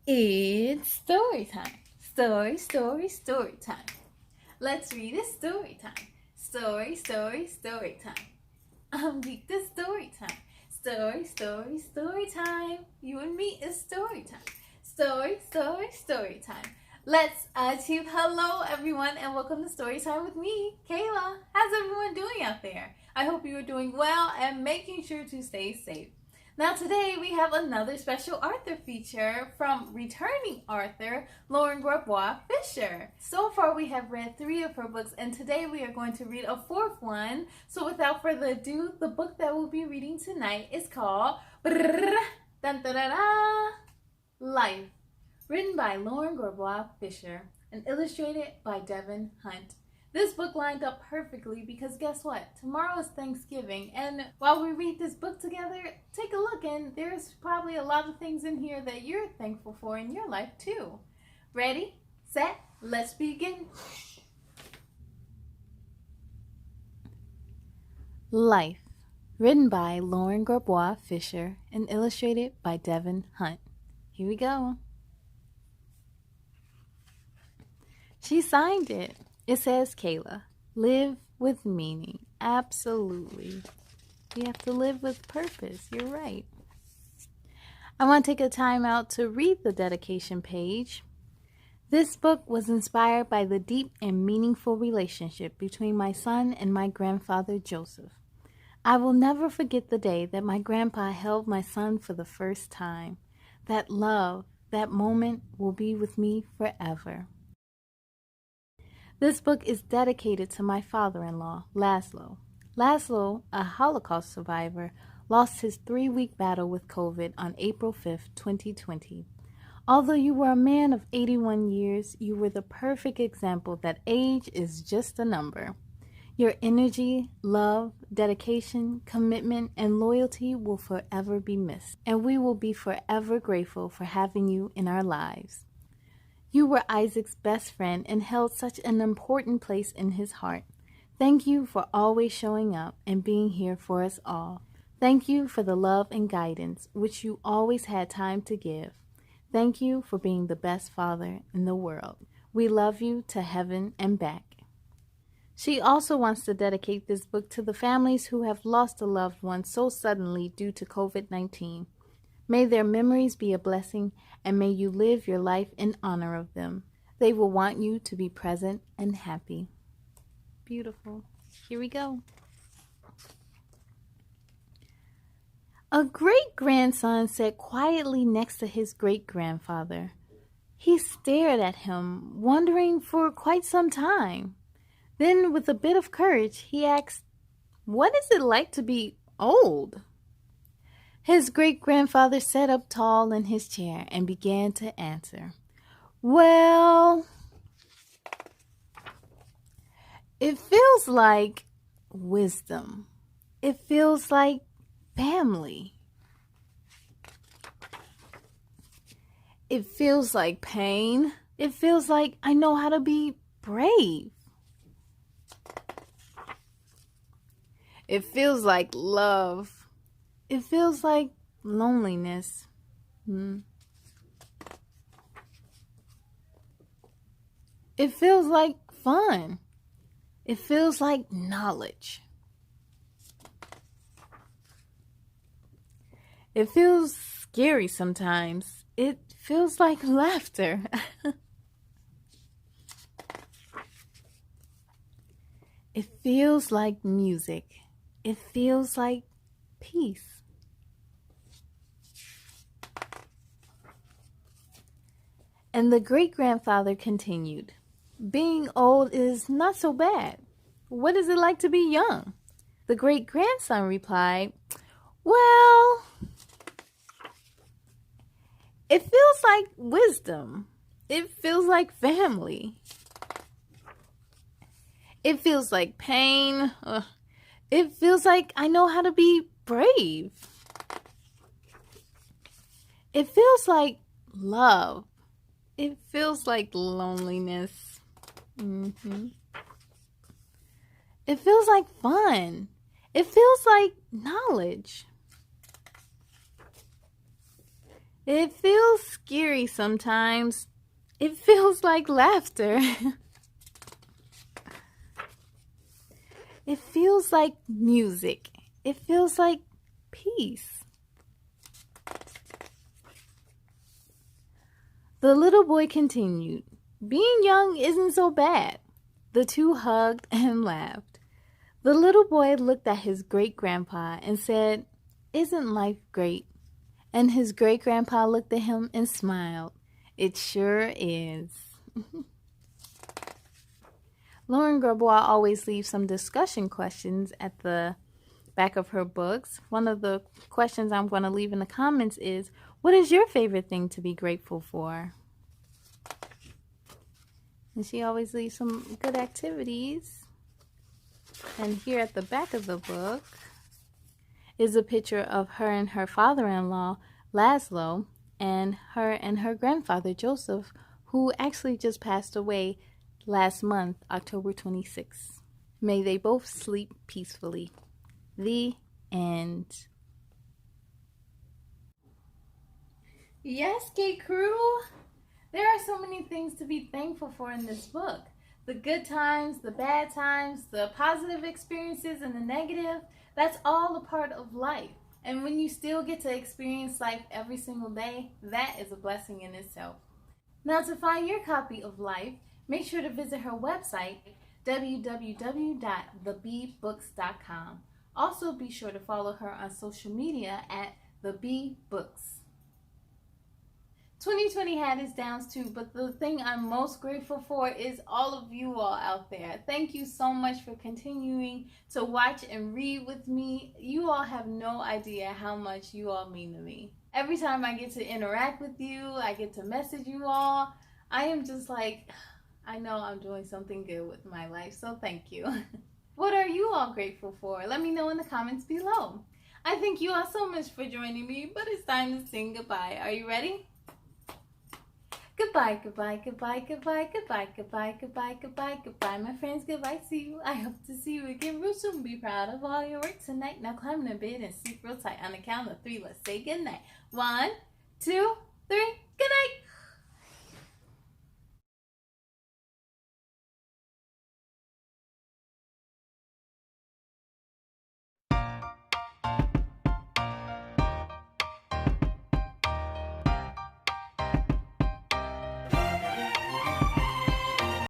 It's story time. Story time. Let's read a story time. Story time. Read the story time. Story time. You and me is story time. Story time. Let's achieve. Hello, everyone, and welcome to Story Time with me, Kayla. How's everyone doing out there? I hope you are doing well and making sure to stay safe. Now today we have another special author feature from returning author Lauren Grabois Fischer. So far we have read 3 of her books and today we are going to read a 4th one. So without further ado, the book that we'll be reading tonight is called Life, written by Lauren Grabois Fischer and illustrated by Devin. This book lined up perfectly because guess what? Tomorrow is Thanksgiving, and while we read this book together, take a look, and there's probably a lot of things in here that you're thankful for in your life too. Ready, set, let's begin. Life, written by Lauren Grabois Fischer and illustrated by Devin. Here we go. She signed it. It says, Kayla, live with meaning. Absolutely. You have to live with purpose. You're right. I want to take a time out to read the dedication page. This book was inspired by the deep and meaningful relationship between my son and my grandfather, Joseph. I will never forget the day that my grandpa held my son for the first time. That love, that moment will be with me forever. This book is dedicated to my father-in-law, Laszlo. Laszlo, a Holocaust survivor, lost his 3-week battle with COVID on April 5th, 2020. Although you were a man of 81 years, you were the perfect example that age is just a number. Your energy, love, dedication, commitment, and loyalty will forever be missed, and we will be forever grateful for having you in our lives. You were Isaac's best friend and held such an important place in his heart. Thank you for always showing up and being here for us all. Thank you for the love and guidance which you always had time to give. Thank you for being the best father in the world. We love you to heaven and back. She also wants to dedicate this book to the families who have lost a loved one so suddenly due to COVID-19. May their memories be a blessing, and may you live your life in honor of them. They will want you to be present and happy. Beautiful. Here we go. A great-grandson sat quietly next to his great-grandfather. He stared at him, wondering for quite some time. Then, with a bit of courage, he asked, "What is it like to be old?" His great-grandfather sat up tall in his chair and began to answer. "Well, it feels like wisdom. It feels like family. It feels like pain. It feels like I know how to be brave. It feels like love. It feels like loneliness. It feels like fun. It feels like knowledge. It feels scary sometimes. It feels like laughter." It feels like music. It feels like peace. And the great-grandfather continued, "Being old is not so bad. What is it like to be young?" The great-grandson replied, "Well, it feels like wisdom. It feels like family. It feels like pain. It feels like I know how to be brave. It feels like love. It feels like loneliness. It feels like fun. It feels like knowledge. It feels scary sometimes. It feels like laughter. It feels like music. It feels like peace. The little boy continued, "Being young isn't so bad." The two hugged and laughed. The little boy looked at his great-grandpa and said, "Isn't life great?" And his great-grandpa looked at him and smiled. "It sure is." Lauren Grabois always leaves some discussion questions at the back of her books. One of the questions I'm going to leave in the comments is, what is your favorite thing to be grateful for? And she always leaves some good activities. And here at the back of the book is a picture of her and her father-in-law, Laszlo, and her grandfather, Joseph, who actually just passed away last month, October 26th. May they both sleep peacefully. The end. Yes, K Crew! There are so many things to be thankful for in this book. The good times, the bad times, the positive experiences, and the negative. That's all a part of life. And when you still get to experience life every single day, that is a blessing in itself. Now, to find your copy of Life, make sure to visit her website, www.thebebooks.com. Also, be sure to follow her on social media at thebebooks. 2020 had its downs too, but the thing I'm most grateful for is all of you all out there. Thank you so much for continuing to watch and read with me. You all have no idea how much you all mean to me. Every time I get to interact with you, I get to message you all, I am just like, I know I'm doing something good with my life, so thank you. What are you all grateful for? Let me know in the comments below. I thank you all so much for joining me, but it's time to sing goodbye. Are you ready? Goodbye, goodbye, goodbye, goodbye, goodbye, goodbye, goodbye, goodbye, goodbye, my friends. Goodbye, see you. I hope to see you again real soon. Be proud of all your work tonight. Now climb in bed and sleep real tight. On the count of 3, let's say goodnight. 1, 2, 3, good night.